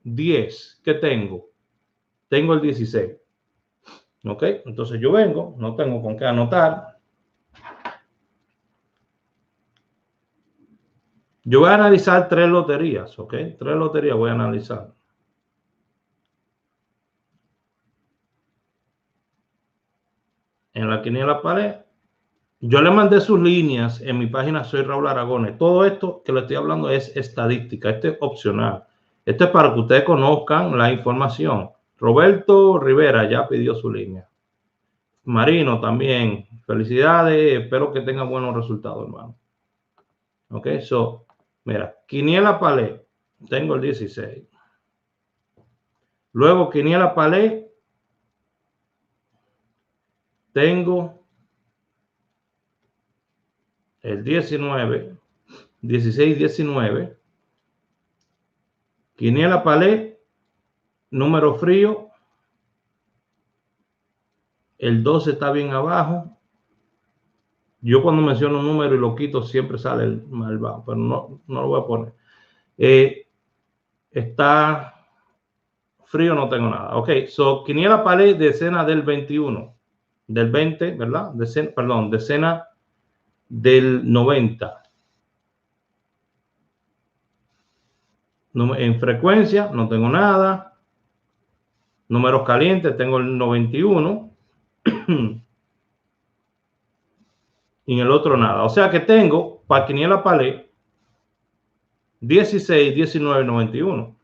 10, ¿qué tengo? Tengo el 16. ¿Ok? Entonces yo vengo, no tengo con qué anotar. Yo voy a analizar 3 loterías, ¿ok? 3 loterías voy a analizar. En la quiniela pared, yo le mandé sus líneas en mi página, soy Raúl Aragones. Todo esto que le estoy hablando es estadística, este es opcional. Esto es para que ustedes conozcan la información. Roberto Rivera ya pidió su línea. Marino también. Felicidades, espero que tengan buenos resultados, hermano. Ok, so, mira, quiniela palé, tengo el 16. Luego quiniela palé, tengo el 19, 16, 19. Quiniela palé, número frío, el 12 está bien abajo. Yo cuando menciono un número y lo quito siempre sale el mal bajo, pero no lo voy a poner. Está frío, no tengo nada. Ok, so quiniela palé, decena del 21, del 20, ¿verdad? Perdón, decena del 90. En frecuencia no tengo nada. Números calientes tengo el 91. Y en el otro nada. O sea que tengo para quiniela palé 16, 19, 91.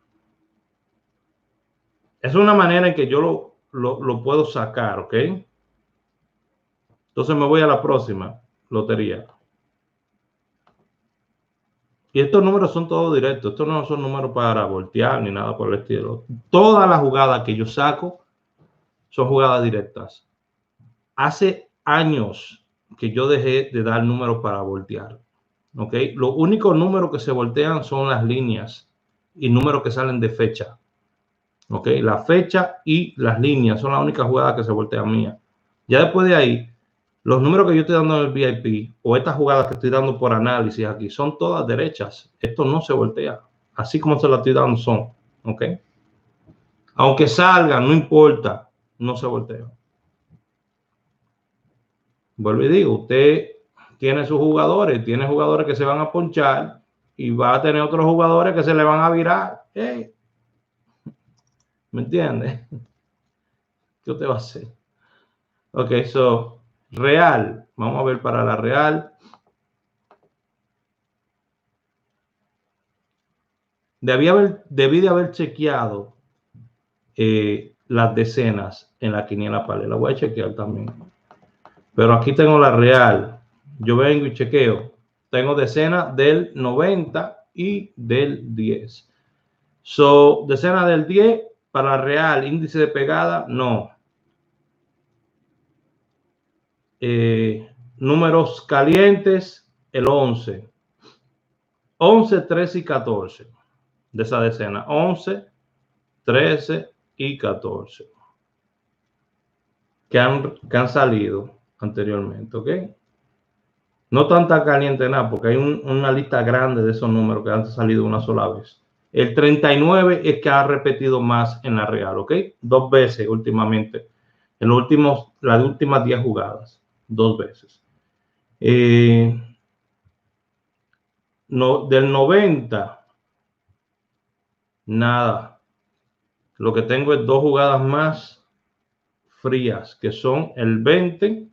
Es una manera en que yo lo puedo sacar, ¿ok? Entonces me voy a la próxima lotería. Y estos números son todos directos. Estos no son números para voltear ni nada por el estilo. Todas las jugadas que yo saco son jugadas directas. Hace años que yo dejé de dar números para voltear. ¿Ok? Los únicos números que se voltean son las líneas y números que salen de fecha. ¿Ok? La fecha y las líneas son las únicas jugadas que se voltean mías. Ya después de ahí, los números que yo estoy dando en el VIP o estas jugadas que estoy dando por análisis aquí son todas derechas. Esto no se voltea. Así como se las estoy dando son. ¿Ok? Aunque salgan, no importa, no se voltea. Vuelvo y digo, usted tiene sus jugadores, tiene jugadores que se van a ponchar y va a tener otros jugadores que se le van a virar. ¿Me entiende? ¿Qué usted va a hacer? Ok, so, Real. Vamos a ver para la Real. Debí de haber chequeado las decenas en la quiniela palé. La voy a chequear también. Pero aquí tengo la Real. Yo vengo y chequeo. Tengo decenas del 90 y del 10. So, decena del 10 para Real, índice de pegada, no. Números calientes, el 11. 11, 13 y 14 de esa decena. 11, 13 y 14. Que han salido anteriormente, ¿ok? No tanta caliente nada, porque hay una lista grande de esos números que han salido una sola vez. El 39 es que ha repetido más en la Real, ¿ok? 2 veces últimamente. En las últimas 10 jugadas. 2 veces. Del 90, nada. Lo que tengo es 2 jugadas más frías, que son el 20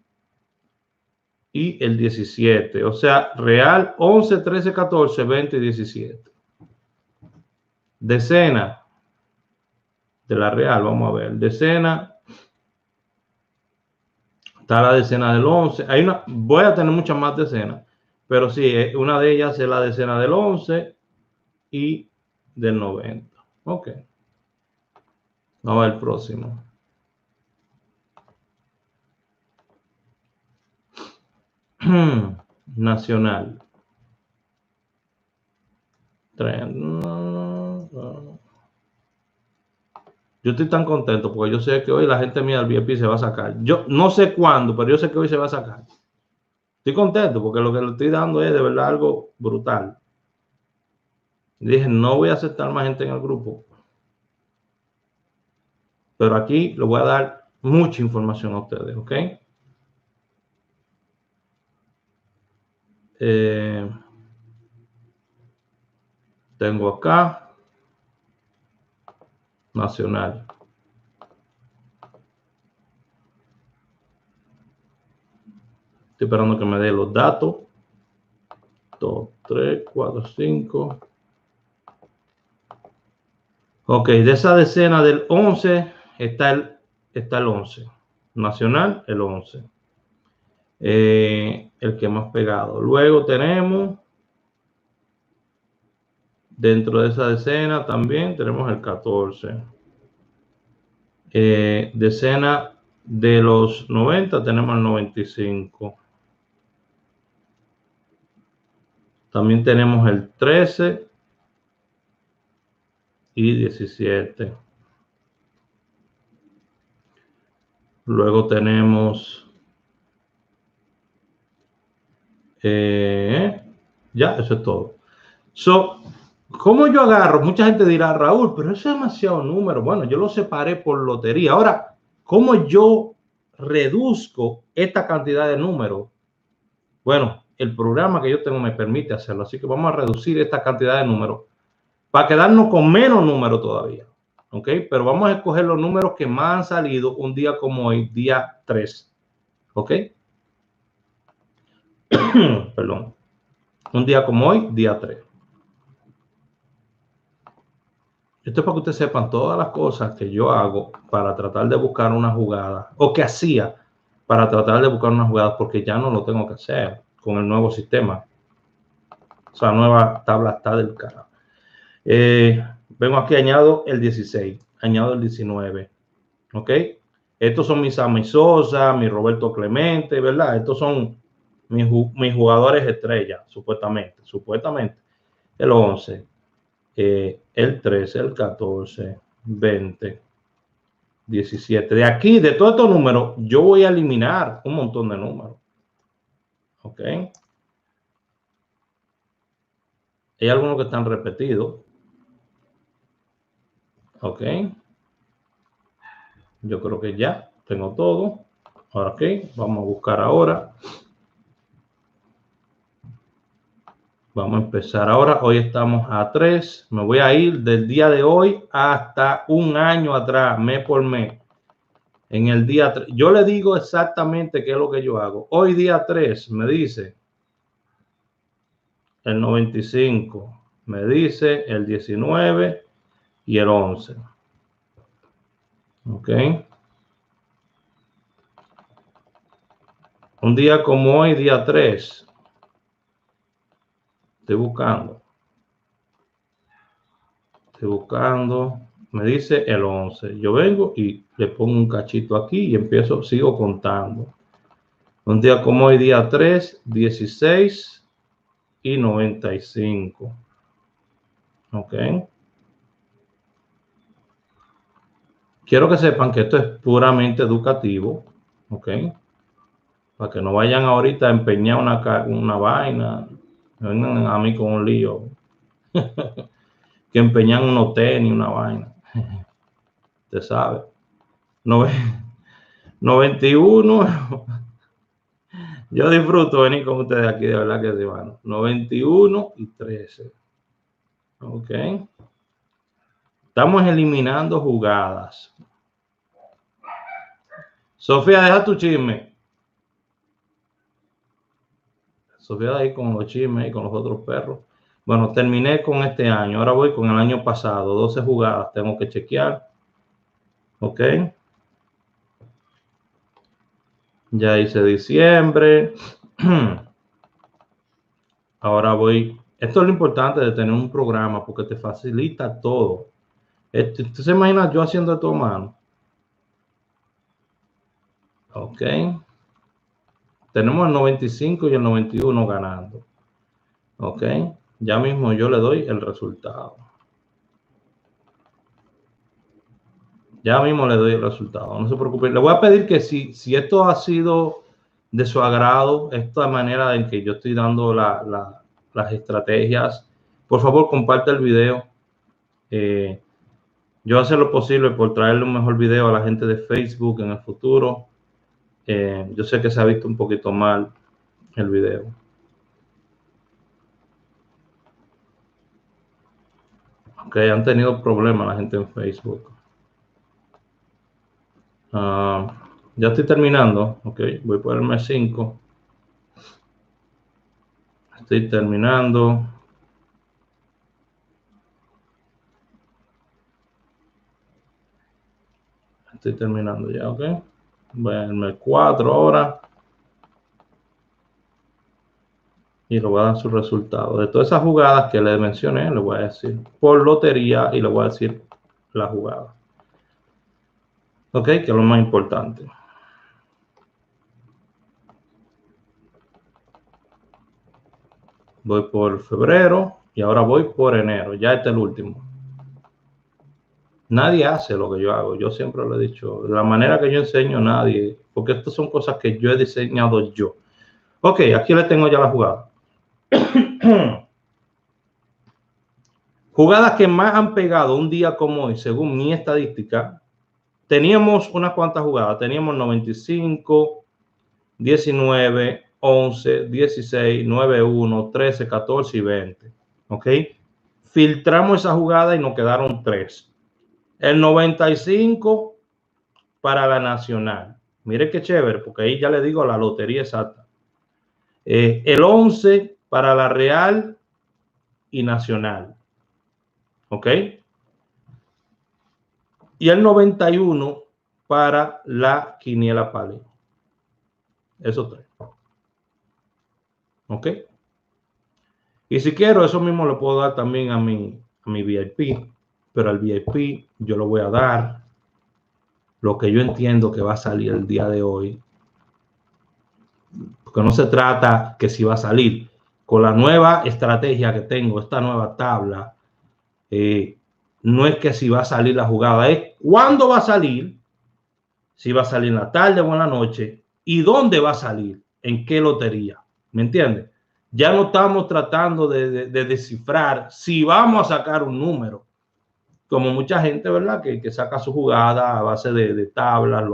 y el 17. O sea, Real 11, 13, 14, 20 y 17. Decena de la Real, vamos a ver. Decena. Está la decena del 11. Voy a tener muchas más decenas, pero sí, una de ellas es la decena del 11 y del 90. Ok. Vamos al próximo. Nacional. Yo estoy tan contento porque yo sé que hoy la gente mía del VIP se va a sacar. Yo no sé cuándo, pero yo sé que hoy se va a sacar. Estoy contento porque lo que le estoy dando es de verdad algo brutal. Dije, no voy a aceptar más gente en el grupo. Pero aquí les voy a dar mucha información a ustedes, ¿ok? Tengo acá Nacional. Estoy esperando que me dé los datos. 2, 3, 4, 5. Ok, de esa decena del 11 está el 11. Nacional, el 11. El que más pegado. Luego tenemos, dentro de esa decena también tenemos el 14. Decena de los 90 tenemos el 95. También tenemos el 13 y 17. Luego tenemos ya, eso es todo. ¿Cómo yo agarro? Mucha gente dirá, Raúl, pero eso es demasiado número. Bueno, yo lo separé por lotería. Ahora, ¿cómo yo reduzco esta cantidad de números? Bueno, el programa que yo tengo me permite hacerlo. Así que vamos a reducir esta cantidad de números para quedarnos con menos números todavía. ¿Ok? Pero vamos a escoger los números que más han salido un día como hoy, día 3. ¿Ok? Perdón. Un día como hoy, día 3. Esto es para que ustedes sepan todas las cosas que yo hago para tratar de buscar una jugada, o que hacía para tratar de buscar una jugada, porque ya no lo tengo que hacer con el nuevo sistema. O sea, nueva tabla está del cara. Vengo aquí, añado el 16, añado el 19. ¿Ok? Estos son mis Sammy Sosa, mi Roberto Clemente, ¿verdad? Estos son mis jugadores estrellas, supuestamente. Supuestamente. El 11. El 13, el 14, 20, 17. De aquí, de todos estos números, yo voy a eliminar un montón de números. ¿Ok? Hay algunos que están repetidos. ¿Ok? Yo creo que ya tengo todo. Ahora, ok, vamos a buscar ahora. Vamos a empezar ahora. Hoy estamos a 3. Me voy a ir del día de hoy hasta un año atrás, mes por mes. En el día 3. Yo le digo exactamente qué es lo que yo hago. Hoy día 3 me dice el 95, me dice el 19 y el 11. Ok. Un día como hoy, día 3. Estoy buscando. Me dice el 11. Yo vengo y le pongo un cachito aquí y empiezo, sigo contando. Un día como hoy, día 3, 16 y 95. Ok. Quiero que sepan que esto es puramente educativo. Ok. Para que no vayan ahorita a empeñar una vaina. Vengan a mí con un lío. Que empeñan unos tenis, una vaina. Usted sabe. 91. Yo disfruto venir con ustedes aquí, de verdad que sí, mano. 91 y 13. Ok. Estamos eliminando jugadas. Sofía, deja tu chisme. Sofía ahí con los chismes y con los otros perros. Bueno, terminé con este año. Ahora voy con el año pasado. 12 jugadas. Tengo que chequear. Ok. Ya hice diciembre. Ahora voy. Esto es lo importante de tener un programa porque te facilita todo. ¿Tú se imagina yo haciendo esto a mano? Ok. Tenemos el 95 y el 91 ganando. Ok. Ya mismo yo le doy el resultado. Ya mismo le doy el resultado. No se preocupe. Le voy a pedir que si esto ha sido de su agrado, esta manera en que yo estoy dando las estrategias, por favor comparte el video. Yo voy a hacer lo posible por traerle un mejor video a la gente de Facebook en el futuro. Yo sé que se ha visto un poquito mal el video. Ok, han tenido problemas la gente en Facebook. Ya estoy terminando. Ok, voy por el mes 5. Estoy terminando. Estoy terminando ya, ok. Voy al mes 4 ahora. Y le voy a dar su resultado. De todas esas jugadas que le mencioné, le voy a decir por lotería y le voy a decir la jugada. Ok, que es lo más importante. Voy por febrero y ahora voy por enero. Ya este es el último. Nadie hace lo que yo hago. Yo siempre lo he dicho. La manera que yo enseño, nadie. Porque estas son cosas que yo he diseñado yo. Ok, aquí le tengo ya la jugada. Jugadas que más han pegado un día como hoy, según mi estadística. Teníamos unas cuantas jugadas. Teníamos 95, 19, 11, 16, 9, 1, 13, 14 y 20. ¿Ok? Filtramos esa jugada y nos quedaron 3. El 95 para la nacional. Mire qué chévere, porque ahí ya le digo la lotería exacta. El 11 para la real y nacional. ¿Ok? Y el 91 para la quiniela Pali. Esos 3. ¿Ok? Y si quiero, eso mismo lo puedo dar también a mi VIP. Pero al VIP yo lo voy a dar lo que yo entiendo que va a salir el día de hoy. Porque no se trata que si va a salir. Con la nueva estrategia que tengo, esta nueva tabla, no es que si va a salir la jugada, es cuándo va a salir, si va a salir en la tarde o en la noche, y dónde va a salir, en qué lotería. ¿Me entiendes? Ya no estamos tratando de descifrar si vamos a sacar un número, como mucha gente, ¿verdad? Que saca su jugada a base de tablas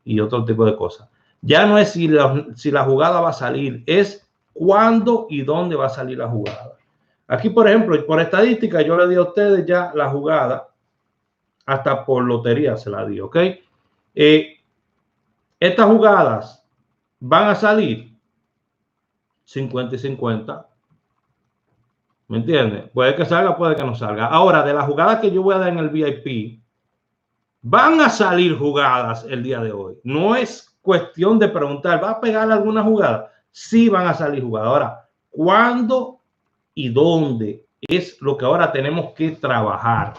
y otro tipo de cosas. Ya no es si la jugada va a salir, es cuándo y dónde va a salir la jugada. Aquí, por ejemplo, por estadística, yo le di a ustedes ya la jugada, hasta por lotería se la di, ¿ok? Estas jugadas van a salir 50 y 50. ¿Me entiendes? Puede que salga, puede que no salga. Ahora, de las jugadas que yo voy a dar en el VIP, van a salir jugadas el día de hoy. No es cuestión de preguntar, ¿va a pegar alguna jugada? Sí van a salir jugadas. Ahora, ¿cuándo y dónde? Es lo que ahora tenemos que trabajar.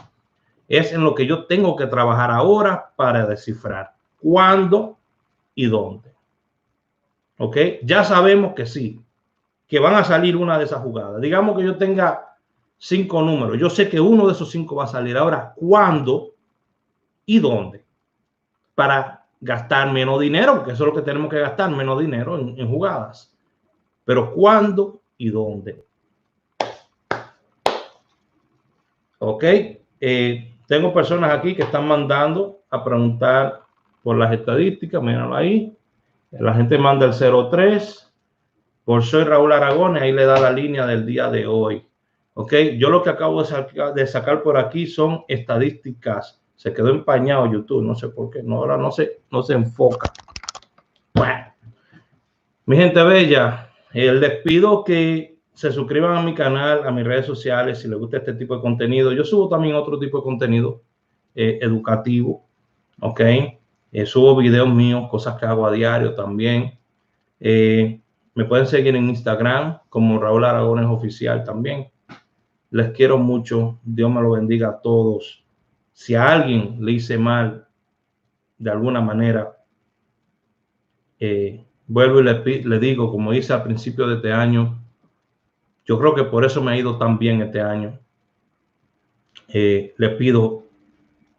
Es en lo que yo tengo que trabajar ahora para descifrar. ¿Cuándo y dónde? ¿Ok? Ya sabemos que sí, que van a salir una de esas jugadas. Digamos que yo tenga 5 números. Yo sé que uno de esos 5 va a salir. Ahora, ¿cuándo y dónde? Para gastar menos dinero, porque eso es lo que tenemos que gastar, menos dinero en jugadas. Pero ¿cuándo y dónde? ¿Ok? Tengo personas aquí que están mandando a preguntar por las estadísticas. Mírenlo ahí. La gente manda el 03. Por soy Raúl Aragón, ahí le da la línea del día de hoy. ¿Ok? Yo lo que acabo de sacar por aquí son estadísticas. Se quedó empañado YouTube, no sé por qué. No, ahora no se enfoca. Bueno, mi gente bella, les pido que se suscriban a mi canal, a mis redes sociales, si les gusta este tipo de contenido. Yo subo también otro tipo de contenido educativo, ¿ok? Subo videos míos, cosas que hago a diario también. Me pueden seguir en Instagram como Raúl Aragones Oficial también. Les quiero mucho. Dios me lo bendiga a todos. Si a alguien le hice mal de alguna manera, vuelvo y le digo, como hice al principio de este año, yo creo que por eso me ha ido tan bien este año. Le pido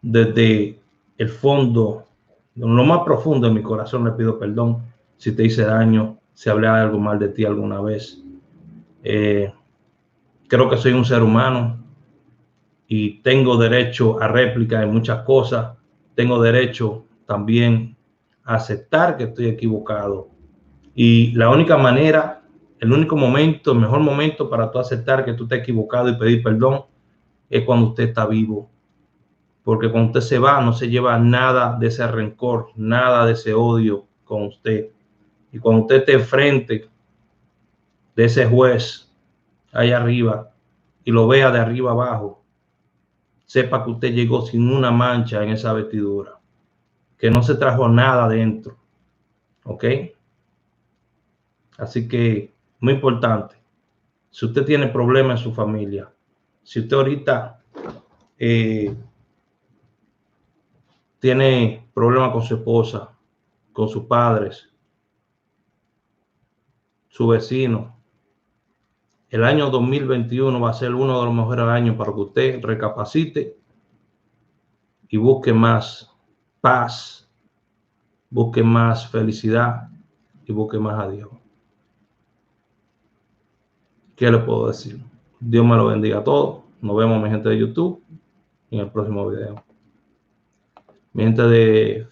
desde el fondo, en lo más profundo de mi corazón, le pido perdón si te hice daño, si hablé algo mal de ti alguna vez. Creo que soy un ser humano y tengo derecho a réplica en muchas cosas. Tengo derecho también a aceptar que estoy equivocado. Y la única manera, el único momento, el mejor momento para tú aceptar que tú estás equivocado y pedir perdón es cuando usted está vivo. Porque cuando usted se va, no se lleva nada de ese rencor, nada de ese odio con usted. Y cuando usted esté frente de ese juez allá arriba y lo vea de arriba abajo, sepa que usted llegó sin una mancha en esa vestidura, que no se trajo nada dentro. ¿Ok? Así que, muy importante, si usted tiene problemas en su familia, si usted ahorita tiene problemas con su esposa, con sus padres, su vecino, el año 2021 va a ser uno de los mejores años para que usted recapacite y busque más paz, busque más felicidad y busque más a Dios. ¿Qué le puedo decir? Dios me lo bendiga a todos. Nos vemos, mi gente de YouTube, en el próximo video. Mi gente de Facebook.